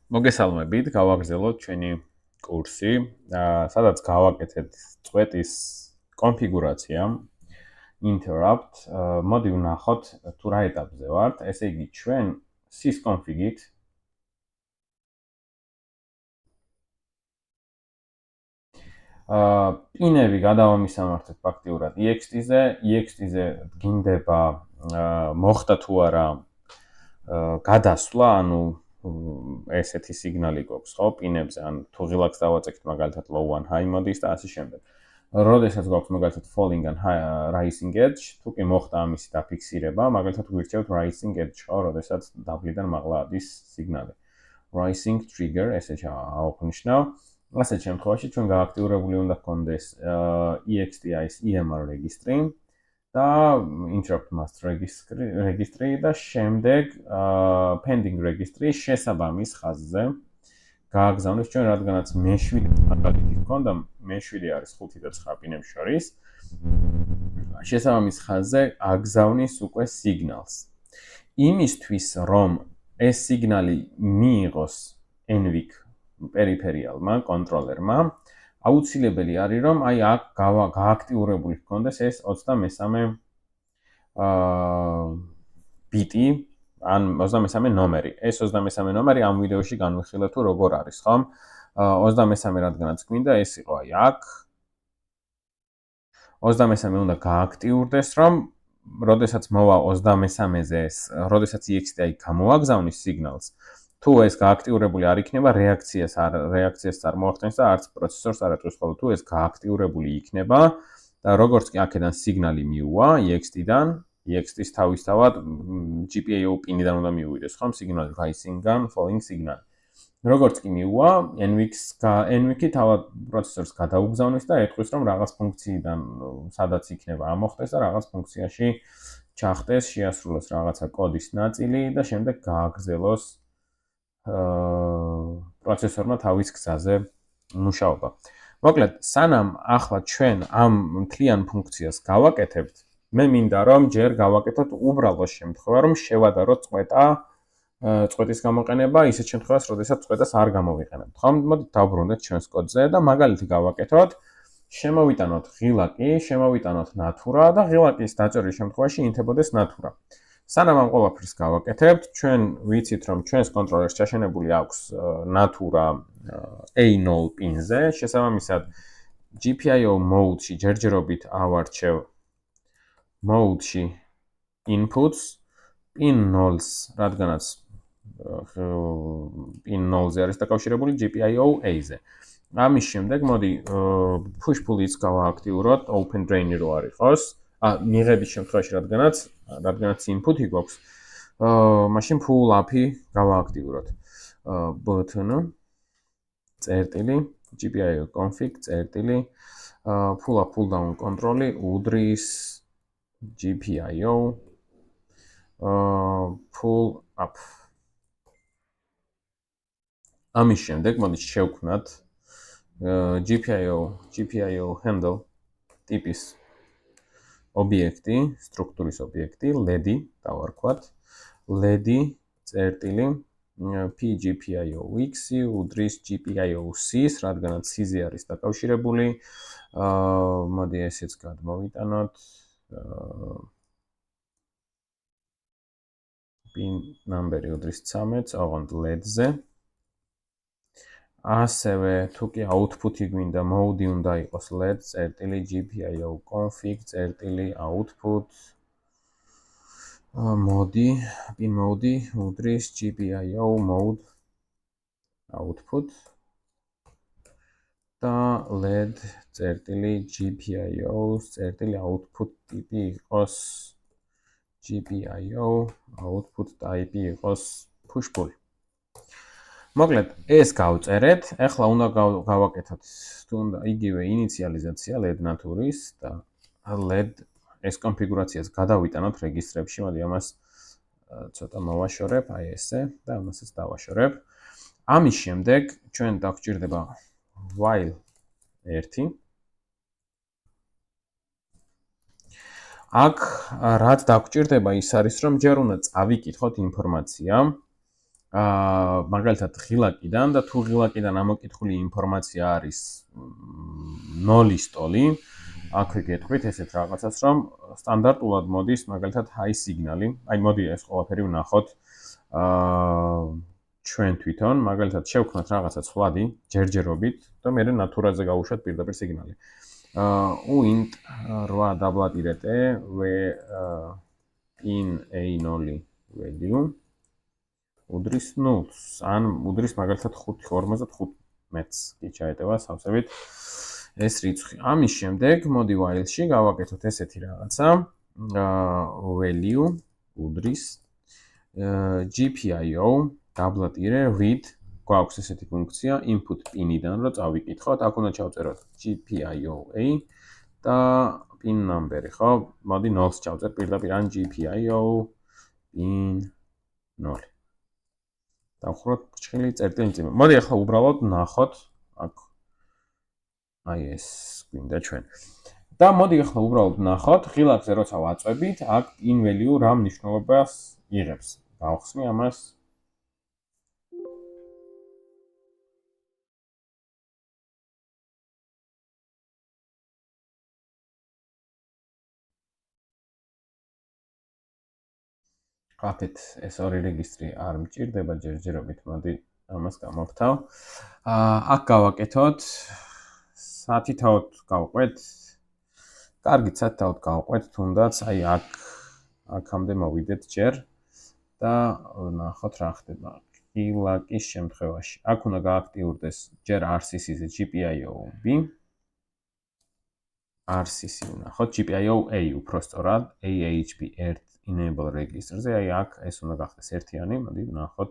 მოგესალმებით, გავაგრძელოთ ჩვენი კურსი, სადაც გავაკეთეთ წვეტის კონფიგურაცია, interrupt. მოდი ვნახოთ თუ რა ეტაპზე ვართ. ესე იგი, ჩვენ sysconfig-ით პინები გადავამისამართეთ ფაქტიურად ext-ზე, ext-ზე დგინდება მოხდა თუ არა გადასვლა, ანუ ესეთი სიგნალი გვაქვს, ხო, პინებზე, ან თუ ღილაკს დავაწექით, მაგალითად low and high მოდის და ასე შემდეგ. როდესაც გვაქვს მაგალითად falling and rising edge, თუ კი მოხდა ამისი დაფიქსირება, მაგალითად გვირჩევთ rising edge, ხო, როდესაც დაბლიდან მაღლა ადის სიგნალი. Rising trigger, ესე აღვნიშნავ. ასეთ შემთხვევაში ჩვენ გააქტიურებული უნდა გქონდეს EXTI-ის EMR რეგისტრი და interrupt must registry და შემდეგ pending registry შესაბამის ხაზზე გააგზავნეს ჩვენ, რადგანაც მე7 მაგალითი გქონდა, მე7 არის 5 და 9 პინებს შორის. შესაბამის ხაზზე აგზავნის უკვე სიგნალს. იმისთვის, რომ ეს სიგნალი მიიღოს NVIC peripheralმა, კონტროლერმა, აუცილებელი არის, რომ აი აქ გააქტიურებული გქონდეს ეს 23 ბიტი, ან 23 ნომერი. ეს 23 ნომერი ამ ვიდეოში განვიხილებ თუ როგორ არის, ხო? 23 რადგანაც გვინდა, ეს იყო აი აქ. 23 უნდა გააქტიურდეს, რომ როდესაც მოვა 23-ზე ეს, როდესაც EXTI გამოაგზავნის სიგნალს, თუ ეს გააქტიურებული არ იქნება, რეაქციას წარმოახდენს და არც პროცესორს არ აწვევს, ხოლო თუ ეს გააქტიურებული იქნება და როგორც კი აქედან სიგნალი მიუვა EXT-დან, EXT-ის თავისთავად GPIO პინიდან უნდა მიუვიდეს, ხომ, სიგნალი rising-ან falling სიგნალი. როგორც კი მიუვა, NVIC-ი თავად პროცესორს გადაუგზავნის და ეტყვის, რომ რაღაც ფუნქციიდან სადაც იქნება ამოხდეს და რაღაც ფუნქციაში ჩახდეს, შეასრულოს რაღაცა კოდის ნაწილი და შემდეგ გააგრძელოს პროცესორმა თავის გზაზე მუშაობა. მოკლედ, სანამ ახლა ჩვენ ამ მთლიან ფუნქციას გავაკეთებთ, მე მინდა რომ ჯერ გავაკეთოთ უბრალო შემთხვევა, რომ შევადაროთ წვეტის გამოყენება ისეთ შემთხვევაში, როდესაც წვეტას არ გამოვიყენებთ. ხო, მოდით დავბრუნდეთ ჩვენს კოდზე და მაგალითი გავაკეთოთ. შემოვიტანოთ ღილაკი, შემოვიტანოთ ნათურა და ღილაკის დაჭერის შემთხვევაში ინთებოდეს ნათურა. სანამ ამ ყველაფერს გავაკეთებთ, ჩვენ ვიცით, რომ ჩვენს კონტროლერს ჩაშენებული აქვს ნათურა A0 პინზე, შესაბამისად GPIO mode-ში ჯერჯერობით ავარჩევ mode-ში inputs, pin 0-ს, რადგანაც pin 0-ზე არის დაკავშირებული GPIO A-ზე. ამის შემდეგ მოდი push pull-იც გავააქტიუროთ, open drain-ი რო არ იყოს. მიღების შემთხვევაში, რადგანაც input-ი გვაქვს, მაშინ pull up-ი გავააქტიუროთ. button წერტილი GPIO config წერტილი pull up pull down კონტროლი უდრის GPIO pull up. ამის შემდეგ მოდით შევქმნათ GPIO handle ტიპის ობიექტი, სტრუქტურის ობიექტი, LED დავარქვათ. LED წერტილი PGPIO-X უდრის GPIO-C-ს, რადგანაც C-ზე არის დაკავშირებული. მოდი ესეც გადმოვიტანოთ. pin ნამბერი უდრის 13-ს, ოღონდ LED-ზე. ასევე თუ კი output-ი გვინდა, mode-ი უნდა იყოს LED წერტილი GPIO config წერტილი output. pin mode-ი უდრის GPIO mode output და LED წერტილი GPIO წერტილი output ტიპი იყოს GPIO output type-ი იყოს push pull. მოკლედ, ეს გავწერეთ. ახლა უნდა გავაკეთოთ თუნდა იგივე ინიციალიზაცია LED ნათურის და LED ეს კონფიგურაციას გადავიტანოთ რეგისტრებში. მოდი ამას ცოტა მოვაშორებ, აი ესე და ამასაც დავაშორებ. ამის შემდეგ ჩვენ დაგვჭირდება while 1. აქ რაც დაგვჭირდება ის არის, რომ ჯერ უნდა წავიკითხოთ ინფორმაცია მაგალითად ღილაკიდან და თუ ღილაკიდან ამოკითხული ინფორმაცია არის 0-ის ტოლი, აქვე გეტყვით ესეთ რაღაცას, რომ სტანდარტულად მოდის მაგალითად high signal-ი. აი მოდი ეს ყველაფერი ვნახოთ. ჩვენ თვითონ მაგალითად შევქმნათ რაღაცა ცვლადი ჯერჯერობით და მე ნატურაზე გავუშვათ პირდაპირ სიგნალი. uint 8 დაბლატირეთ in a0 value უდრის 0-ს, ან უდრის მაგალითად 5.55 მეტრს კი ჩაეტევა სავსებით ეს რიცხვი. ამის შემდეგ მოდი while-ში გავაკეთოთ ესეთი რაღაცა. value უდრის GPIO დაბლატირე read გვაქვს ესეთი ფუნქცია input pin-იდან რომ წავიკითხოთ. აქ უნდა ჩავწეროთ GPIO-A და pin number-ი, ხო? მოდი 0-ს ჩავწერ პირდაპირ ან GPIO pin 0. დავხროთ ფრჩხილი წერტილი წინ. მოდი ახლა უბრალოდ ნახოთ აქ აი ეს გვინდა ჩვენ. და მოდი ახლა უბრალოდ ნახოთ ღილაკზე როცა ვაწვევით, აქ in value რა მნიშვნელობას იღებს. გავხსნი ამას. აქეთ ეს ორი რეგისტრი არ მჭირდება ჯერჯერობით, მოდი ამას გამოვთავ. აქ გავაკეთოთ სათითაოდ გავყვეთ. კარგით, სათითაოდ გავყვეთ, თუნდაც აი აქამდე მოვიდეთ ჯერ და ნახოთ რა ხდება. ღილაკის შემთხვევაში აქ უნდა გააქტიურდეს ჯერ RCC-ზე GPIO-B. RCC ვნახოთ GPIO-A უпростоრად AHB1 enable register-ზე, აი აქ ეს უნდა გახდეს ერთიანი, მოდი ვნახოთ.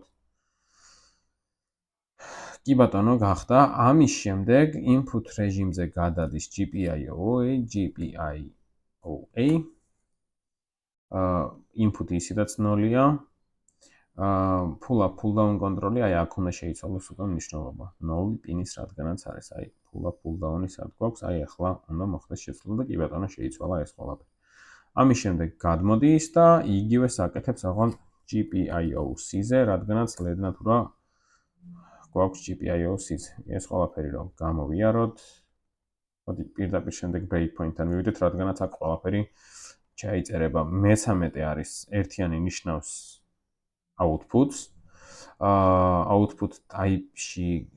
კი ბატონო, გახდა. ამის შემდეგ input რეჟიმზე გადადის GPIO-A. input-ი ისედაც 0-ია. pull-down კონტროლი, აი აქ უნდა შეიცვალოს უკვე მნიშვნელობა. 0 პინის რადგანაც არის, აი pull-down-ი სად გვაქვს, აი ახლა უნდა მოხდეს შეცვლა და კი ბატონო შეიცვალა ეს ყველაფერი. ამის შემდეგ გადმოდის და იგივე საკეთებს აღარ GPIO-C-ზე, რადგანაც ლედნათ რა გვაქვს GPIO-C-ზე. ეს ყველაფერი რომ გამოვიაროთ. მოდი პირდაპირ შემდეგ breakpoint-თან მივიდეთ, რადგანაც აქ ყველაფერი ჩაიწერება. მე-13 არის ერთიანი ნიშნავს outputs. output type-ში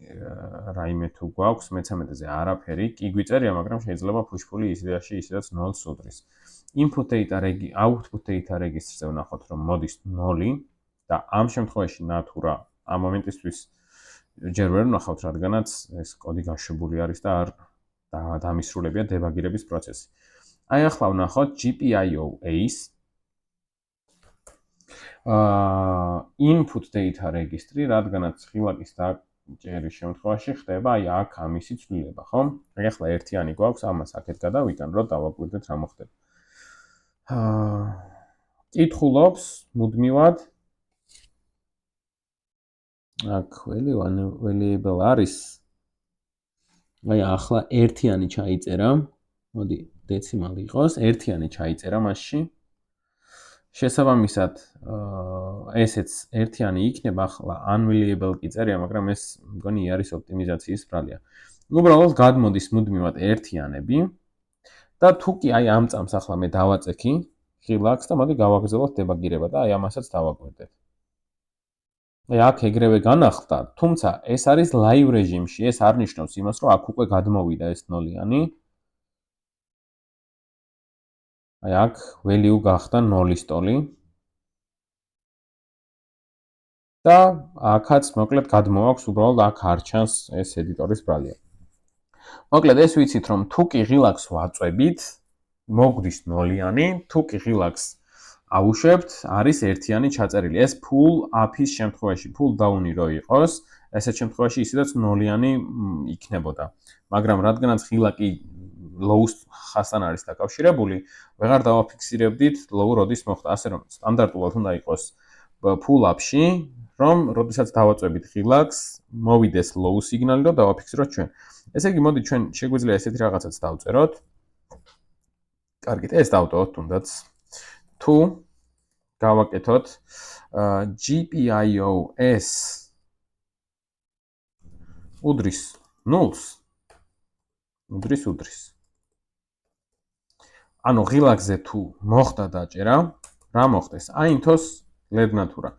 რაიმე თუ გვაქვს, მე-13-ზე არაფერი, კი გვიწერია, მაგრამ შეიძლება push-pull-ი ისედაც 0-ს უდრის. output data register-ზე ვნახოთ, რომ მოდის 0 და ამ შემთხვევაში ნატურა ამ მომენტისთვის ჯერ ვერ ვნახავთ, რადგანაც ეს კოდი გაშვებული არის და არ დამისრულებია დებაგირების პროცესი. აი ახლა ვნახოთ GPIO-A-ს input data registry, რადგანაც ღილაკის დაჭერის შემთხვევაში ხდება აი აქ ამისი ცვლილება, ხო? აი ახლა ერთიანი გვაქვს, ამას აქეთ გადავიტან, რომ დავაკვირდეთ რა მოხდება. კითხულობს მუდმივად. აქ variable არის. აი ახლა ერთიანი ჩაიწერა. მოდი დეციმალი იყოს, ერთიანი ჩაიწერა მასში. შესაბამისად, ესეც ერთიანი იქნება, ახლა unvariable კი წერია, მაგრამ ეს მგონი არის ოპტიმიზაციის ბრალია. უბრალოდ გადმოდის მუდმივად ერთიანები და თუ კი აი ამ წამს ახლა მე დავაწექი ღილაკს და მოდი გავაგრძელოთ დებაგირება და აი ამასაც დავაკვირდეთ. აი აქ ეგრევე განახლდა, თუმცა ეს არის live რეჟიმში, ეს არ ნიშნავს იმას, რომ აქ უკვე გადმოვიდა ეს 0-იანი. აი აქ value გახდა 0-ის ტოლი. და აქაც მოკლედ გადმოვაქვს, უბრალოდ აქ არ ჩანს ეს ედიტორის ბრალია. მოკლედ ეს ვიცით, რომ თუ კი ღილაკს ვაწვევით, მოგვდის 0-იანი, თუ კი ღილაკს ავუშვებთ, არის ერთიანი ჩაწერილი. ეს pull up-ის შემთხვევაში, pull down-ი რო იყოს, ესეთ შემთხვევაში ისედაც 0-იანი იქნებოდა. მაგრამ რადგანაც ღილაკი low-ს ხასთან არის დაკავშირებული, ვეღარ დავაფიქსირებდით low როდის მოხდა, ასე რომ სტანდარტულად უნდა იყოს pull up-ში, რომ როდესაც დავაწვევით ღილაკს, მოვიდეს low სიგნალი და დავაფიქსიროთ ჩვენ. ესე იგი, მოდი ჩვენ შეგვიძლია ესეთი რაღაცაც დავწეროთ. კარგით, ეს დავტოვოთ თუნდაც. თუ გავაკეთოთ GPIOS უდრის 0-ს. უდრის. ანუ ღილაკზე თუ მოხდა დაჭერა, რა მოხდეს? აინთოს LED ნატურა.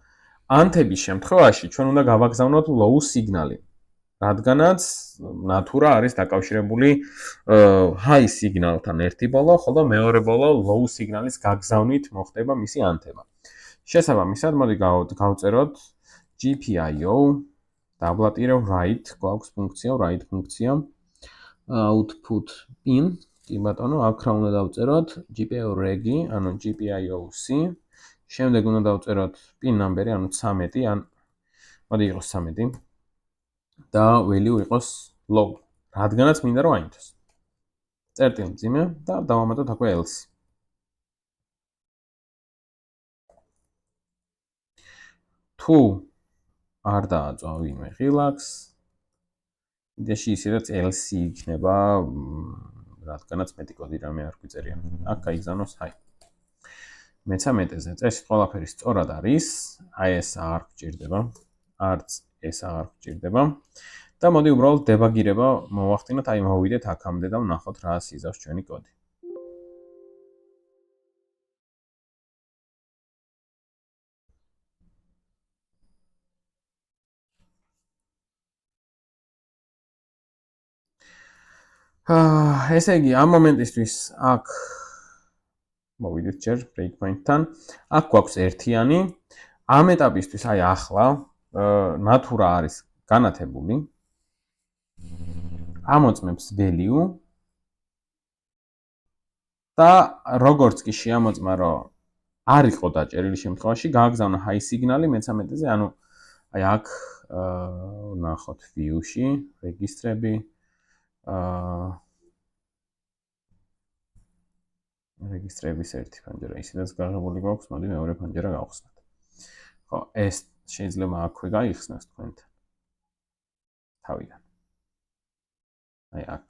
ანთების შემთხვევაში ჩვენ უნდა გავაგზავნოთ low სიგნალი. რადგანაც ნატურა არის დაკავშირებული high სიგნალთან ერთი ბოლო, ხოლო მეორე ბოლო low სიგნალის გაგზავნით მოხდება მისი ანთება. შესაბამისად, მოდი გავწეროთ GPIO დაბლატირებ write, გვაქვს ფუნქცია write ფუნქცია output pin, კი ბატონო, აქ რა უნდა დავწეროთ GPIO regi, ანუ GPIOC, შემდეგ უნდა დავწეროთ pin number-ი, ანუ 13, ან მოდი იყოს 13 და value იყოს low, რადგანაც მინდა რომ აინთოს. წერტილი მძიმე და დავამატოთ აქვე else. თუ არ დააწვა ვინმე ღილაკს, იდეაში ისედაც else იქნება, რადგანაც მეტი კოდი რამე არ გვიწერია. აქ გაიგზავნოს hi. მე-13-ზე წესით ყველაფერი სწორად არის, აი ეს არ გჭირდება, არც ეს არ გჭირდება. და მოდი უბრალოდ დებაგირება მოვახდინოთ, აი მოვიდეთ აქამდე და ვნახოთ რა სიზავს ჩვენი კოდი. ესე იგი, ამ მომენტისთვის აქ მოვიდეთ ჯერ breakpoint-თან. აქ გვაქვს ერთიანი. ამ ეტაპისთვის, აი ახლა, ნატურა არის განათებული. ამოწმებს value და როგორც კი შეამოწმა, რომ არ იყო დაჭერილი შემთხვევაში, გააგზავნა high სიგნალი მე-13-ზე, ანუ აი აქ ვნახოთ view-ში, რეგისტრები, რეგისტრების ერთი ფანჯარა ისედაც გაღებული გვაქვს, მოდი მეორე ფანჯარა გავხსნათ. ხო, ეს შეიძლება აქვე გაიხსნას თქვენთან. თავიდან. აი აქ.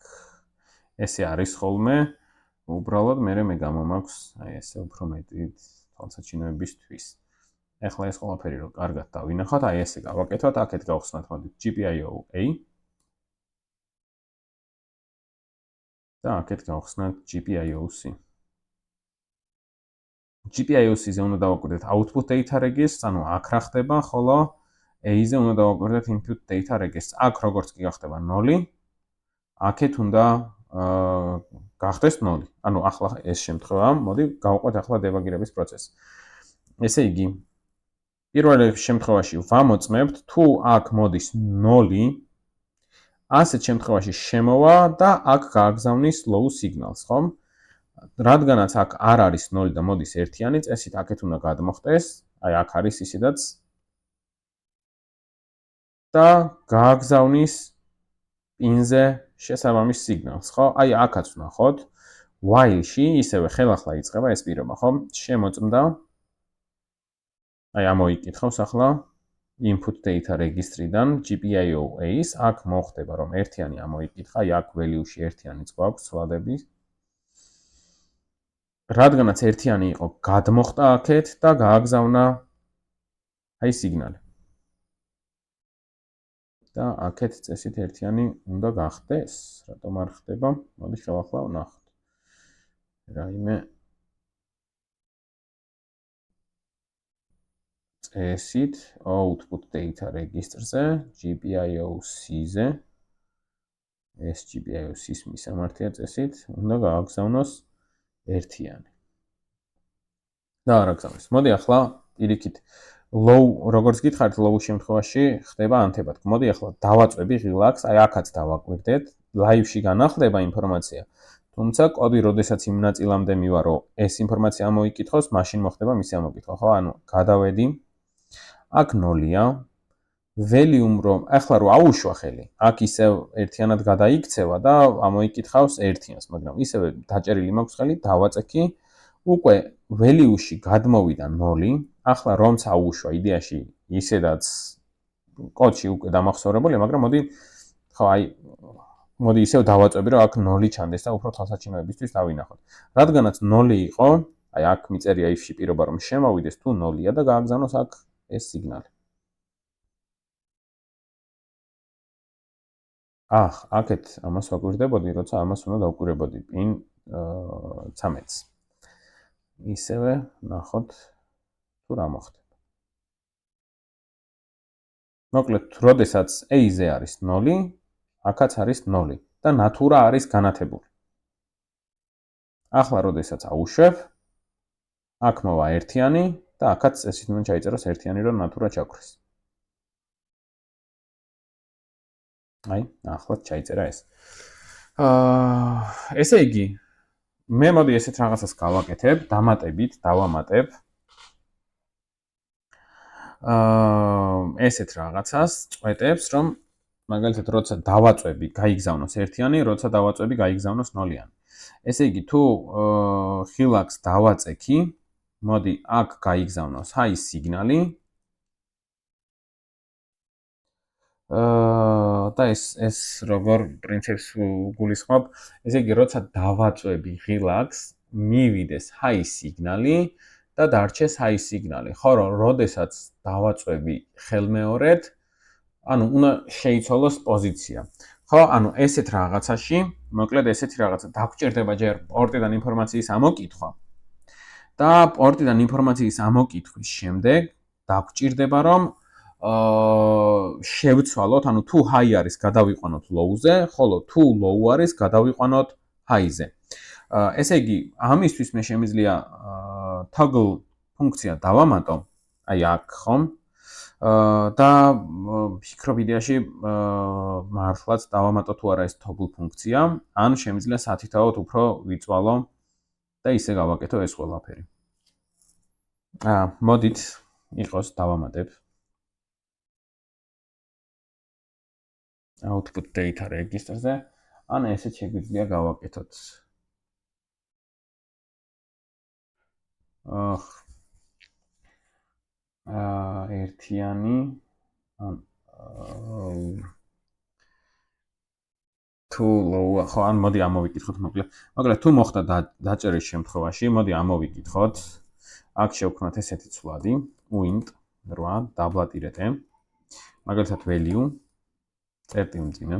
ესე არის ხოლმე, უბრალოდ მე გამომაქვს, აი ესე უფრო მეტი თვალსაჩინოებისთვის. ეხლა ეს ყველაფერი რომ კარგად დავინახოთ, აი ესე გავაკეთოთ, აქეთ გავხსნათ, მოდი GPIO-A. და აქეთ გავხსნათ GPIO-C. GPIO-C-ზე უნდა დავაკვირდეთ output data register, ანუ აქ რა ხდება, ხოლო A-ზე უნდა დავაკვირდეთ input data register. აქ როგორც კი გახდება 0, აქეთ უნდა გახდეს 0. ანუ ახლა ეს შემთხვევა, მოდი გავყვეთ ახლა დებაგირების პროცესი. ესე იგი, პირველ შემთხვევაში ვამოწმებთ, თუ აქ მოდის 0, ასეთ შემთხვევაში შემოვა და აქ გააგზავნის low signals, ხომ? რადგანაც აქ არ არის 0 და მოდის ერთიანი, წესით აქეთ უნდა გადმოხდეს, აი აქ არის ისედაც და გააგზავნის pin-ზე შესაბამის სიგნალს, ხო? აი აქაც ვნახოთ, while-ში ისევე ხელახლა იწყება ეს პირობა, ხო? შემოწმდა. აი ამოიკითხავს ახლა input data register-დან GPIO-A-ს, აქ მოხდება რომ ერთიანი ამოიკითხა, აი აქ value-ში ერთიანიც გვაქვს ცვლადები. რადგანაც ერთიანი იყო, გადმოხდა აქეთ და გააგზავნა აი სიგნალი. და აქეთ წესით ერთიანი უნდა გახდეს, რატომ არ ხდება? მოდი ხელახლა ვნახოთ. რაიმე წესით output data register-ზე, GPIO-C-ზე, ეს GPIO-C-ს მისამართია წესით, უნდა გააგზავნოს ერთიანი. და არ აგზავნეს. მოდი ახლა პირიქით low, როგორც გითხარით, low შემთხვევაში ხდება ანთება. მოდი ახლა დავაწვევი ღილაკს, აი აქაც დავაკვირდეთ, live-ში განახლდება ინფორმაცია. თუმცა კოდი, როდესაც იმ ნაწილამდე მივა, რომ ეს ინფორმაცია ამოიკითხოს, მაშინ მოხდება მისი ამოკითხვა, ხო? ანუ გადავედი. აქ 0-ია. value რომ ახლა რო აუშვა ხელი, აქ ისევ ერთიანად გადაიქცევა და ამოიკითხავს ერთიანს, მაგრამ ისევე დაჭერილი მაქვს ხელი, დავაწექი. უკვე value-ში გადმოვიდა 0, ახლა რომც აუშვა იდეაში ისედაც კოდში უკვე დამახსოვრებულია, მაგრამ მოდი ისევ დავაწვევი, რომ აქ 0 ჩანდეს და უფრო თვალსაჩინოებისთვის დავინახოთ. რადგანაც 0 იყო, აი აქ მიწერია if-ში პირობა რომ შემოვიდეს თუ 0-ია და გააგზავნოს აქ ეს სიგნალი. აქეთ ამას ვაკვირდებოდი, როცა ამას უნდა დავკვირებოდი pin 13-ს. ისევე ნახოთ თუ რა მოხდება. მოკლედ, როდესაც A-ზე არის 0, აქაც არის 0 და ნატურა არის განათებული. ახლა როდესაც აუშვებ, აქ მოვა ერთიანი და აქაც წესით უნდა ჩაიწეროს ერთიანი, რომ ნატურა ჩაქრეს. აი, ახლაც ჩაიწერა ეს. ესე იგი, მე მოდი ესეთ რაღაცას გავაკეთებ, დამატებით, დავამატებ. ესეთ რაღაცას წვეტებს, რომ მაგალითად, როცა დავაწვევი, გაიგზავნოს ერთიანი, როცა დავაწვევი, გაიგზავნოს ნოლიანი. ესე იგი, თუ ხილაკს დავაწექი, მოდი აქ გაიგზავნოს ჰაი სიგნალი. და ეს როგორ პრინციპს გულისხმობ, ესე იგი, როცა დავაწვევი ხილაკს, მივიდეს ჰაი სიგნალი და დარჩეს ჰაი სიგნალი. ხო, როდესაც დავაწვევი ხელმეორედ, ანუ უნდა შეიცვალოს პოზიცია. ხო, ანუ ესეთ რაღაცაში, მოკლედ ესეთი რაღაცა დაგჭირდება ჯერ პორტიდან ინფორმაციის ამოკითხვა. და პორტიდან ინფორმაციის ამოკითხვის შემდეგ დაგჭირდება რომ შევცვალოთ, ანუ თუ high არის, გადავიყვანოთ low-ზე, ხოლო თუ low არის, გადავიყვანოთ high-ზე. ესე იგი, ამისთვის მე შემიძლია toggle ფუნქცია დავამატო, აი აქ ხომ? და ფიქრობ იდეაში მართლაც დავამატო თუ არა ეს toggle ფუნქცია, ან შემიძლია სათითაოდ უფრო ვიწვალო და ისე გავაკეთო ეს ყველაფერი. მოდით იყოს დავამატებ. output data register-ზე, ან ესეც შეგვიძლია გავაკეთოთ. ერთიანი ან თუ low, ხო, ან მოდი ამოვიკითხოთ მოკლედ თუ მოხდა დაჭერის შემთხვევაში, მოდი ამოვიკითხოთ. აქ შევქმნათ ესეთი ცვლადი, uint 8 დაბლატირეთ. მაგალითად value წერტი უმძიმე.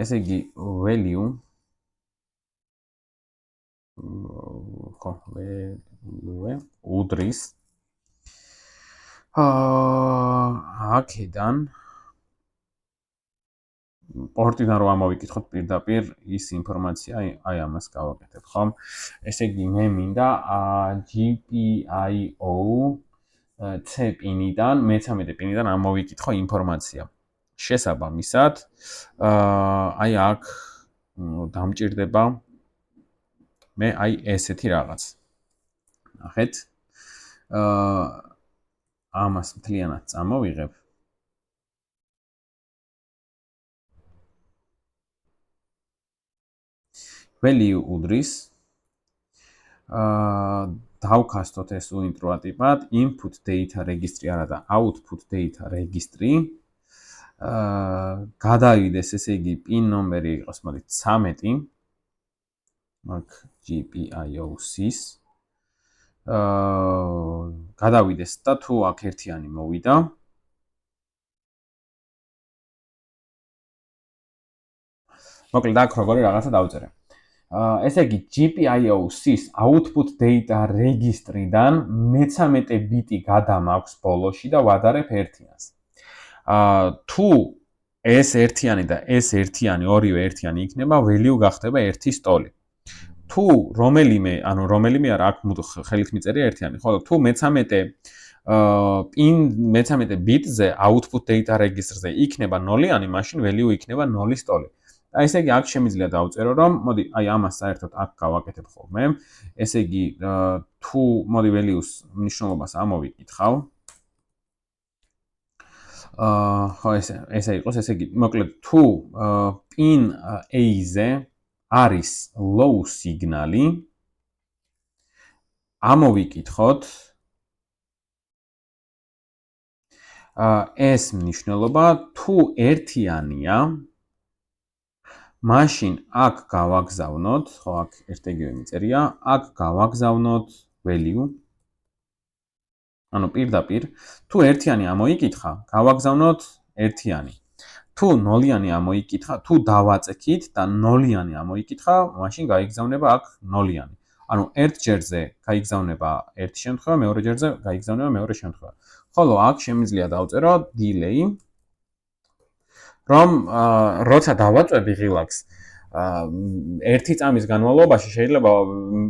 ესე იგი value ხო, value უდრის აქედან პორტიდან რომ ამოვიკითხოთ პირდაპირ ის ინფორმაცია, აი ამას გავაკეთებ, ხომ? ესე იგი მე მინდა GPIO C პინიდან, მე-13 პინიდან ამოვიკითხო ინფორმაცია. შესაბამისად, აი აქ დამჭირდება მე აი ესეთი რაღაც. ნახეთ. ამას მთლიანად წამოვიღებ. value უდრის. დავკასტოთ ეს uint 8 ტიპად, input data registry არა და output data registry. გადავიდეს, ესე იგი pin ნომერი იყოს, მოდი 13. მაგ GPIO-ს. გადავიდეს და თუ აქ ერთიანი მოვიდა. მოკლედ აქ როგორი რაღაცა დავწერე. ესე იგი GPIO-ს output data registry-დან მე-13 ბიტი გადამაქვს ბოლოში და ვადარებ ერთიანს. თუ ეს ერთიანი და ეს ერთიანი, ორივე ერთიანი იქნება, value გახდება 1 სტოლი. თუ რომელიმე არა, აქ ხელით მიწერია ერთიანი, ხოლო თუ მე-13 ბიტზე output data register-ზე იქნება 0-იანი, მაშინ value იქნება 0 სტოლი. და ესე იგი აქ შემიძლია დავწერო, რომ მოდი აი ამას საერთოდ აქ გავაკეთებ ხოლმე. ესე იგი თუ მოდი value-ს მნიშვნელობას ამოვიკითხავ. ხო ესე იყოს, ესე იგი მოკლედ თუ pin A-ზე არის low სიგნალი, ამოვიკითხოთ ეს მნიშვნელობა თუ ერთიანია, მაშინ აქ გავაგზავნოთ, ხო, აქ ერთეგივე მიწერია, აქ გავაგზავნოთ value. ანუ პირდაპირ, თუ ერთიანი ამოიკითხა, გავაგზავნოთ ერთიანი. თუ ნოლიანი ამოიკითხა, თუ დავაწექით და ნოლიანი ამოიკითხა, მაშინ გაიგზავნება აქ ნოლიანი. ანუ ერთ ჯერზე გაიგზავნება ერთი შემთხვევა, მეორე ჯერზე გაიგზავნება მეორე შემთხვევა. ხოლო აქ შემიძლია დავწერო delay, რომ როცა დავაწვევი ღილაკს, ერთი წამის განმავლობაში შეიძლება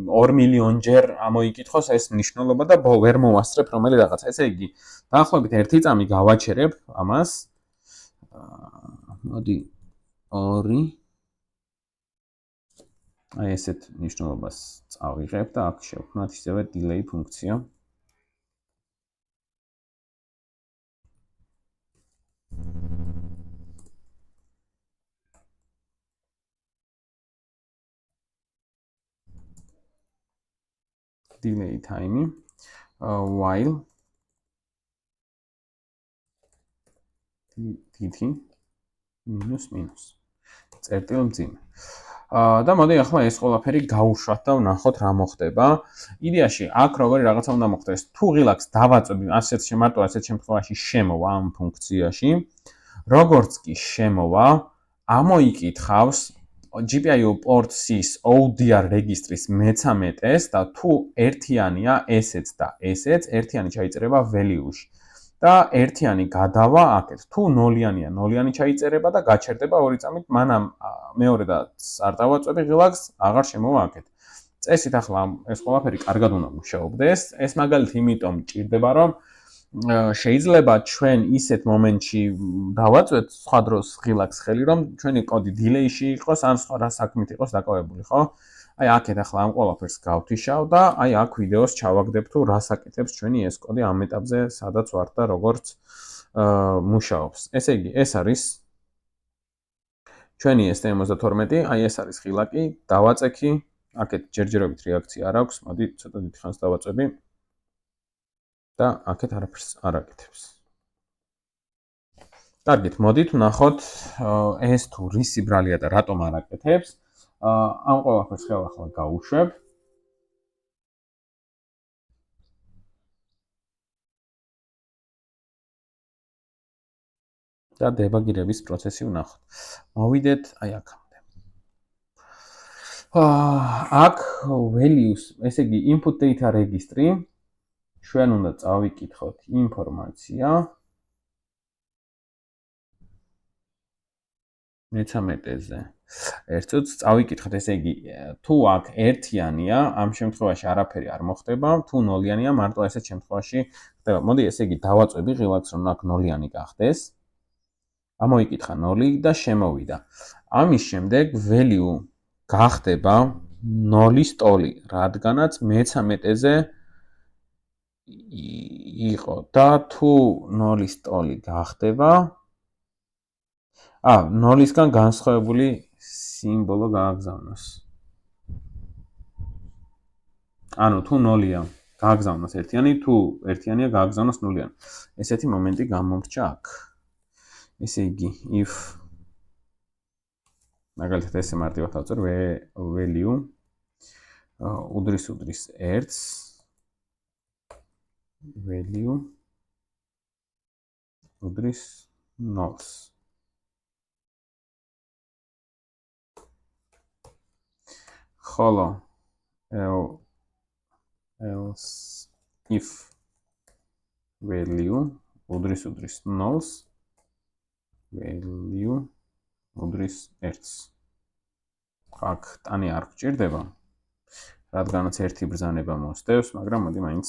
2 მილიონ ჯერ ამოიკითხოს ეს მნიშვნელობა და ვერ მოვასწრებ რომელი რაღაცა. ესე იგი, დაახლოებით 1 წამი გავაჩერებ ამას. მოდი 2 აი ესეთ მნიშვნელობას წავიღებ და აქ შევქმნათ ისევე delay ფუნქცია. delay time while dt -. წერტილ მძიმე. და მოდი ახლა ეს ყველაფერი გავუშვათ და ვნახოთ რა მოხდება. იდეაში აქ როგორი რაღაცა უნდა მოხდეს. თუ ღილაკს დავაწვევი ასეთ შემთხვევაში შემოვა ამ ფუნქციაში, როგორც კი შემოვა, ამოიკითხავს GPIO port sys ODR რეგისტრის მე-13-ს და თუ ერთიანია ესეც და ესეც, ერთიანი ჩაიწერება value-ში. და ერთიანი გადავა აქეთ. თუ ნოლიანია, ნოლიანი ჩაიწერება და გაჩერდება 2 წამით, მანამ მეორე და არ დავაწვევი ღილაკს, აღარ შემოვა აქეთ. წესით ახლა ეს ყველაფერი კარგად უნდა მუშაობდეს. ეს მაგალითი იმიტომ ჭირდება, რომ შეიძლება ჩვენ ისეთ მომენტში დავაწვეთ სხვა დროს ღილაკს ხელი, რომ ჩვენი კოდი delay-ში იყოს, ან სხვა რა საქმით იყოს დაკავებული, ხო? აი აქეთ ახლა ამ ყველაფერს გავთიშავ და აი აქ ვიდეოს ჩავაგდებ თუ რას აკეთებს ჩვენი ეს კოდი ამ ეტაპზე, სადაც ვართ და როგორც მუშაობს. ესე იგი, ეს არის ჩვენი ST72, აი ეს არის ღილაკი, დავაწექი, აქეთ ჯერჯერობით რეაქცია არ აქვს, მოდი ცოტა დიდ ხანს დავაწვევი და აქეთ არაფერს არ აკეთებს. კარგით, მოდით ვნახოთ ეს თუ რისი ბრალია და რატომ არ აკეთებს. ამ ყველაფერს ახლა გავუშვებ. და დებაგირების პროცესი ვნახოთ. მოვიდეთ აი აქამდე. აქ values, ესე იგი input data registry, ჩვენ უნდა წავიკითხოთ ინფორმაცია. მე-13-ზე. ერთ წუთს წავიკითხოთ, ესე იგი, თუ აქ ერთიანია, ამ შემთხვევაში არაფერი არ მოხდება, თუ ნოლიანია, მარტო ესეთ შემთხვევაში ხდება. მოდი, ესე იგი, დავაწვევი ღილაკს, რომ აქ ნოლიანი გახდეს. ამოიკითხა 0 და შემოვიდა. ამის შემდეგ value გახდება 0-ის ტოლი, რადგანაც მე-13-ზე იყო და თუ 0-ის ტოლი გახდება 0-ისგან განსხვავებული სიმბოლო გააგზავნოს. ანუ თუ 0-ია, გააგზავნოს ერთიანი, თუ ერთიანია, გააგზავნოს ნულიანი. ესეთი მომენტი გამომრჩა აქ. ესე იგი, if მაგალითად ესე მარტივად ავწერ value უდრის 1-ს value უდრის 0-ს. ხოლო else if value უდრის 0-ს value უდრის 1-ს. აქ ტანი არ გჭირდება, რადგანაც ერთი ბრძანება მოსდევს, მაგრამ მოდი მაინც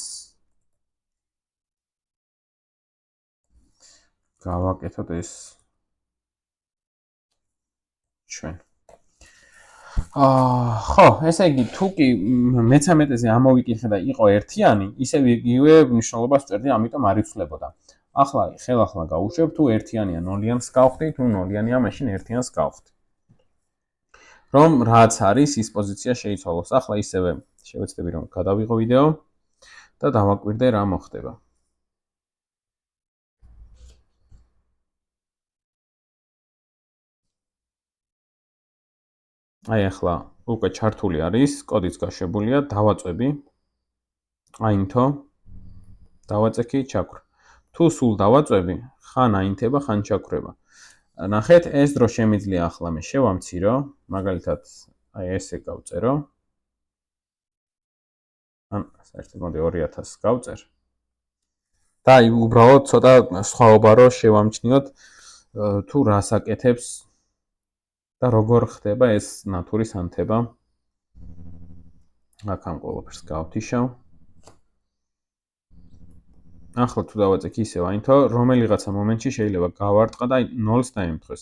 გავაკეთოთ ეს ჩვენ. ხო, ესე იგი, თუ კი მე-13-ზე ამოვიკითხე და იყო ერთიანი, ისევ იგივე მნიშვნელობას წერდი, ამიტომ არ იცვლებოდა. ახლა ხელახლა გავუშვებ, თუ ერთიანია ნოლიანს გავხდი, თუ ნოლიანია, მაშინ ერთიანს გავხდი. რომ რაც არის, ის პოზიცია შეიცვალოს. ახლა ისევე შევეცდები, რომ გადავიღო ვიდეო და დავაკვირდე რა მოხდება. აი ახლა უკვე ჩართული არის, კოდიც გაშვებულია, დავაწვევი. აინთო. დავაწექი, ჩაქვრა. თუ სულ დავაწვევი, ხან აინთება, ხან ჩაქვრება. ნახეთ, ეს დრო შემიძლია ახლა მე შევამცირო, მაგალითად, აი ესე გავწერო. ან საერთოდ მოდი 2000 გავწერ. და აი უბრალოდ ცოტა სხვაობა რო შევამჩნიოთ თუ რას აკეთებს და როგორ ხდება ეს ნატურის ანთება. აქ ამ ყველაფერს გავთიშავ. ახლა თუ დავაწექ ისევ აინთო, რომელიღაცა მომენტში შეიძლება გავარტყა და აი 0-ს დაემთხვეს.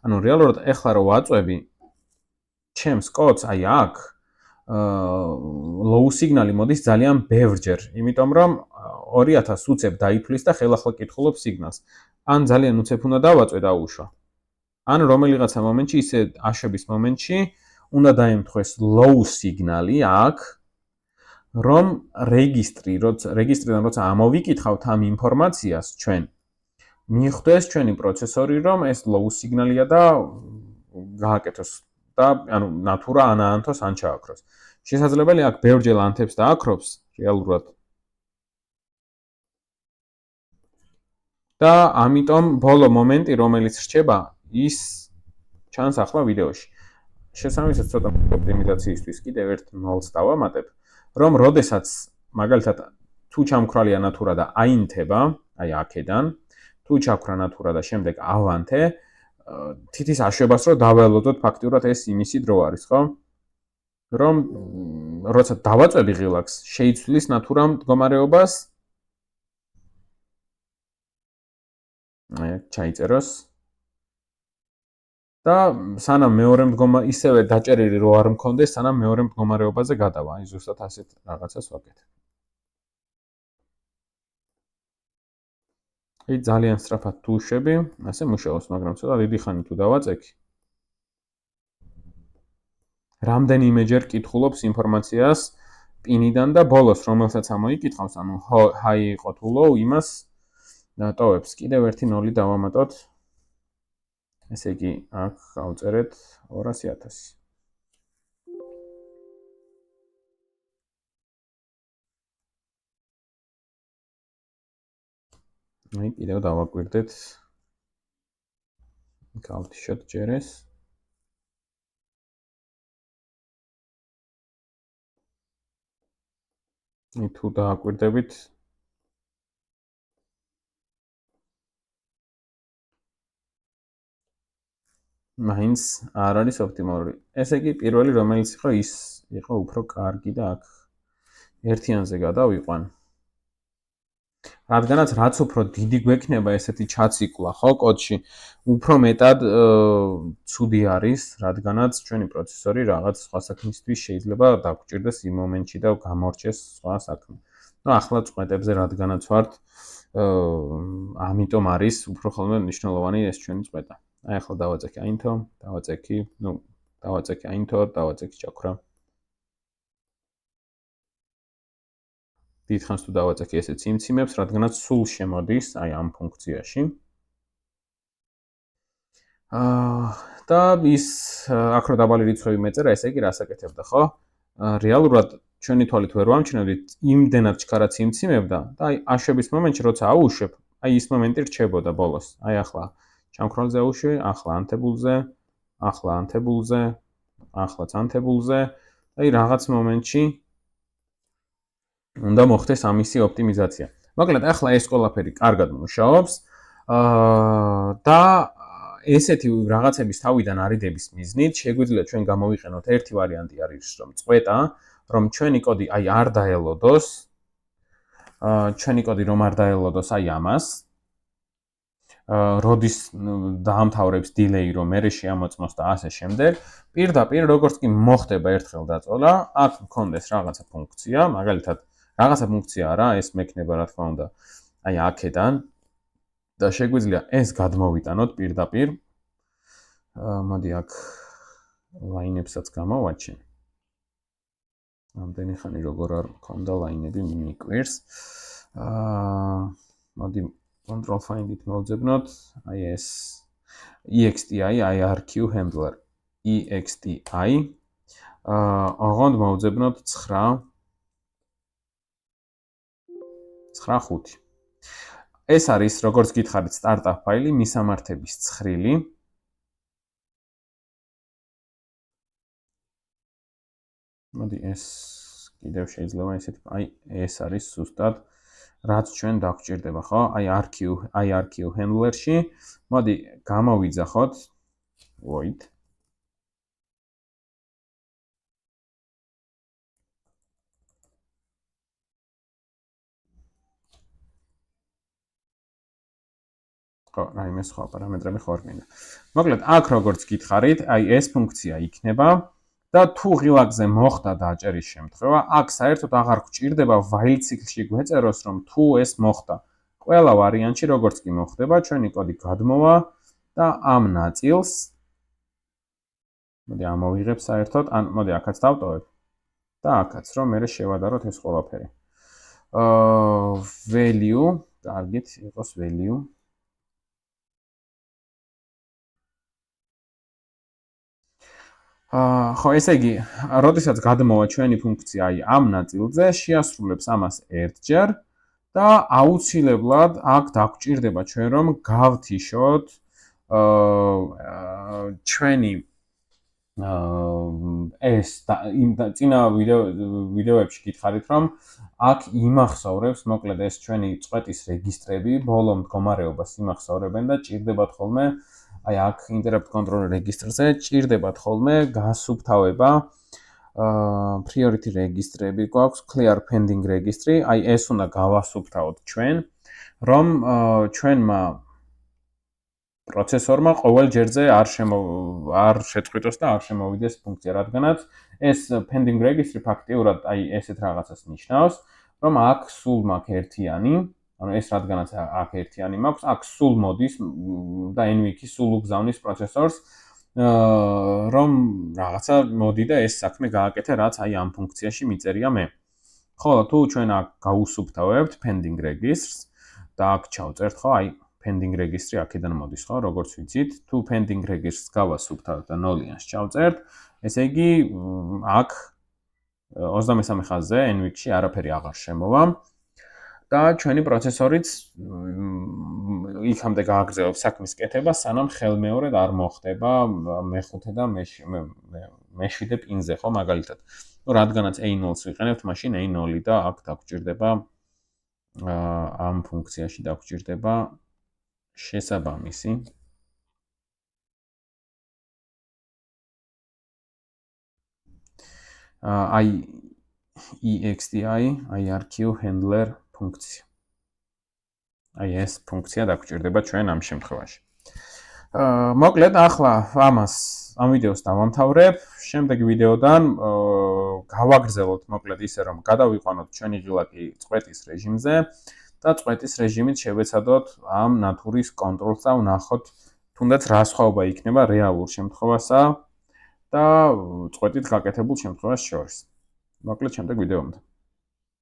ანუ რეალურად ეხლა რო ვაწვევი ჩემს კოდს, აი აქ low signal-ი მოდის ძალიან ბევრჯერ, იმიტომ რომ 2000 უცებ დაითვლის და ხელახლა კითხულობ სიგნალს. ან ძალიან უცებ უნდა დავაწვე და უშვა. ან რომელიღაცა მომენტში ისე აშვების მომენტში უნდა დაემთხვეს low signal-ი აქ, რომ რეგისტრიდან როცა ამოვიკითხავთ ამ ინფორმაციას ჩვენ, მიხვდეს ჩვენი პროცესორი, რომ ეს low signal-ია და გააკეთოს და ანუ ნატურა ან აანთოს ან ჩააქროს. შესაძლებელია აქ ბევრჯერ ანთებს და აკრობს რეალურად. და ამიტომ ბოლო მომენტი, რომელიც რჩება, ის ჩანს ახლა ვიდეოში. შესაბამისად, ცოტა ოპტიმიზაციისთვის კიდევ ერთ 0-ს დავამატებ, რომ როდესაც მაგალითად თუ ჩამქრალია ნატურა და აინთება, აი აქედან, თუ ჩაქრა ნატურა და შემდეგ ავანთე, თითის აშვებას რო დაველოდოთ ფაქტიურად ეს იმისი დრო არის, ხო? რომ როცა დავაწვევი ღილაკს, შეიცვლის ნატურა მდგომარეობას. აი ჩაიწეროს. და სანამ მეორე ისევე დაჭერილი რო არ მქონდეს, სანამ მეორე მდგომარეობაზე გადავა. აი ზუსტად ასეთ რაღაცას ვაკეთებ. აი ძალიან სწრაფად თუ უშვები, ასე მუშაობს, მაგრამ ცოტა დიდი ხანი თუ დავაწექი. რამდენიმეჯერ კითხულობს ინფორმაციას პინიდან და ბოლოს რომელსაც ამოიკითხავს, ანუ high იყო თუ low, იმას ტოვებს. კიდევ ერთი 0 დავამატოთ. ესე იგი, აქ გავწერეთ 200.000. აი კიდევ დავაკვირდეთ. გავთიშოთ ჯერ ეს. აი თუ დააკვირდებით მაინც არ არის ოპტიმალური. ესე იგი პირველი რომელიც იყო ის იყო უფრო კარგი და აქ ერთიანზე გადავიყვან. რადგანაც რაც უფრო დიდი გვექნება ესეთი ჩაციკლა, ხო, კოდში, უფრო მეტად ცუდი არის, რადგანაც ჩვენი პროცესორი რაღაც სხვა საქმისთვის შეიძლება დაგჭირდეს იმ მომენტში და გამორჩეს სხვა საქმე. ну ახლა წვეტებზე რადგანაც ვართ, ამიტომ არის უფრო ხოლმე მნიშვნელოვანი ეს ჩვენი წვეტა. აი ახლა დავაწექი აინთო, დავაწექი, დავაწექი აინთო, დავაწექი ჩაქრა. დიდხანს თუ დავაწექი ესე ციმციმებს, რადგანაც სულ შემოდის აი ამ ფუნქციაში. და ის აქ რო დაბალი რიცხვები მეწერა, ესე იგი რას აკეთებდა, ხო? რეალურად ჩვენი თვალით ვერ ვამჩნევდით, იმდენად ჩქარა ციმციმებდა და აი აშვების მომენტში როცა აუშვებ, აი ის მომენტი რჩებოდა ბოლოს. აი ახლა ჩამქრალზე აუშვი, ახლა ანთებულზე, ახლა ანთებულზე, ახლაც ანთებულზე. აი რაღაც მომენტში უნდა მოხდეს ამისი ოპტიმიზაცია. მოკლედ, ახლა ეს ყველაფერი კარგად მუშაობს. და ესეთი რაღაცების თავიდან არიდების მიზნით შეგვიძლია ჩვენ გამოვიყენოთ ერთი ვარიანტი არის რომ წვეტა, რომ ჩვენი კოდი აი არ დაელოდოს. ჩვენი კოდი რომ არ დაელოდოს აი ამას. როდის დაამთავრებს delay რომ მე შეამოწმოს და ასე შემდეგ. პირდაპირ როგორც კი მოხდება ერთხელ დაწოლა, აქ მქონდეს რაღაცა ფუნქცია, მაგალითად რაღაცა ფუნქცია არა, ეს მექნება რა თქმა უნდა, აი აქედან და შეგვიძლია ეს გადმოვიტანოთ პირდაპირ. მოდი აქ ლაინებსაც გამოვაჩენ. ამდენი ხანი როგორ არ მქონდა ლაინები მიკვირს. მოდი control find-ით მოვძებნოთ, აი ეს exti IRQ handler. exti ოღონდ მოვძებნოთ 9.5. ეს არის, როგორც გითხარით, startup ფაილი, მისამართების ცხრილი. მოდი ეს კიდევ შეიძლება ესეთი, ეს არის ზუსტად რაც ჩვენ დაგვჭირდება, ხო? IRQ handler-ში. მოდი გამოვიძახოთ void ხო, რაიმე სხვა პარამეტრები ხო არ მინდა. მოკლედ, აქ როგორც გითხარით, ეს ფუნქცია იქნება და თუ ღილაკზე მოხდა დაჭერის შემთხვევა, აქ საერთოდ აღარ გვჭირდება while ციკლში გვეწეროს, რომ თუ ეს მოხდა. ყველა ვარიანტში როგორც კი მოხდება, ჩვენი კოდი გადმოვა და ამ ნაწილს მოდი ამოვიღებ საერთოდ, ან მოდი აქაც დავტოვებ და აქაც რომ მე შევადაროთ ეს ყველაფერი. value, კარგით, იყოს value. ხო, ესე იგი, როდესაც გადმოვა ჩვენი ფუნქცია ამ ნაწილზე, შეასრულებს ამას ერთჯერ და აუცილებლად აქ დაგვჭირდება ჩვენ რომ გავთიშოთ ჩვენი ეს წინა ვიდეოებში გითხარით რომ აქ იმახსოვრებს მოკლედ ეს ჩვენი წვეტის რეგისტრები ბოლო მდგომარეობას იმახსოვრებენ და ჭირდებათ ხოლმე აქ interrupt controller register-ზე ჭირდებათ ხოლმე გასუფთავება priority register-ები გვაქვს clear pending registry, ეს უნდა გავასუფთავოთ ჩვენ, რომ ჩვენმა პროცესორმა ყოველ ჯერზე არ შეწყვიტოს და არ შემოვიდეს ფუნქცია, რადგანაც ეს pending registry ფაქტიურად ესეთ რაღაცას ნიშნავს, რომ აქ სულ მაქვს ერთიანი, ანუ ეს რადგანაც აქ ერთიანი მაქვს, აქ სულ მოდის და NVK სულ უგზავნის პროცესორს, რომ რაღაცა მოდი და ეს საქმე გააკეთე, რაც ამ ფუნქციაში მიწერია მე. ხოლო თუ ჩვენ აქ გავუსუფთავებთ pending registers და აქ ჩავწერთ, ხო, pending registry აქედან მოდის, ხო, როგორც ვიცით, თუ pending registers გავასუფთავებთ და 0-იანს ჩავწერთ, ესე იგი აქ 23 ხაზზე NVK-ში არაფერი აღარ შემოვა და ჩვენი პროცესორიც იქამდე გააგრძელებს საქმის კეთება, სანამ ხელმეორედ არ მოხდება მეხუთე და მეშვიდე პინზე, ხო, მაგალითად. ну, რადგანაც A0-ს ვიყენებთ, მაშინ A0 და აქ დაგვჭირდება ამ ფუნქციაში დაგვჭირდება შესაბამისი exti IRQ handler ფუნქცია. ეს ფუნქცია დაგვჭირდება ჩვენ ამ შემთხვევაში. მოკლედ, ახლა ამ ვიდეოს დავამთავრებ. შემდეგი ვიდეოდან გავაგრძელოთ მოკლედ ისე რომ გადავიყვანოთ ჩვენი ღილაკი წვეტის რეჟიმზე და წვეტის რეჟიმით შევეცადოთ ამ ნატურის კონტროლს და ვნახოთ თუნდაც რა სხვაობა იქნება რეალურ შემთხვევასა და წვეტით გაკეთებულ შემთხვევას შორის. მოკლედ შემდეგ ვიდეომდე.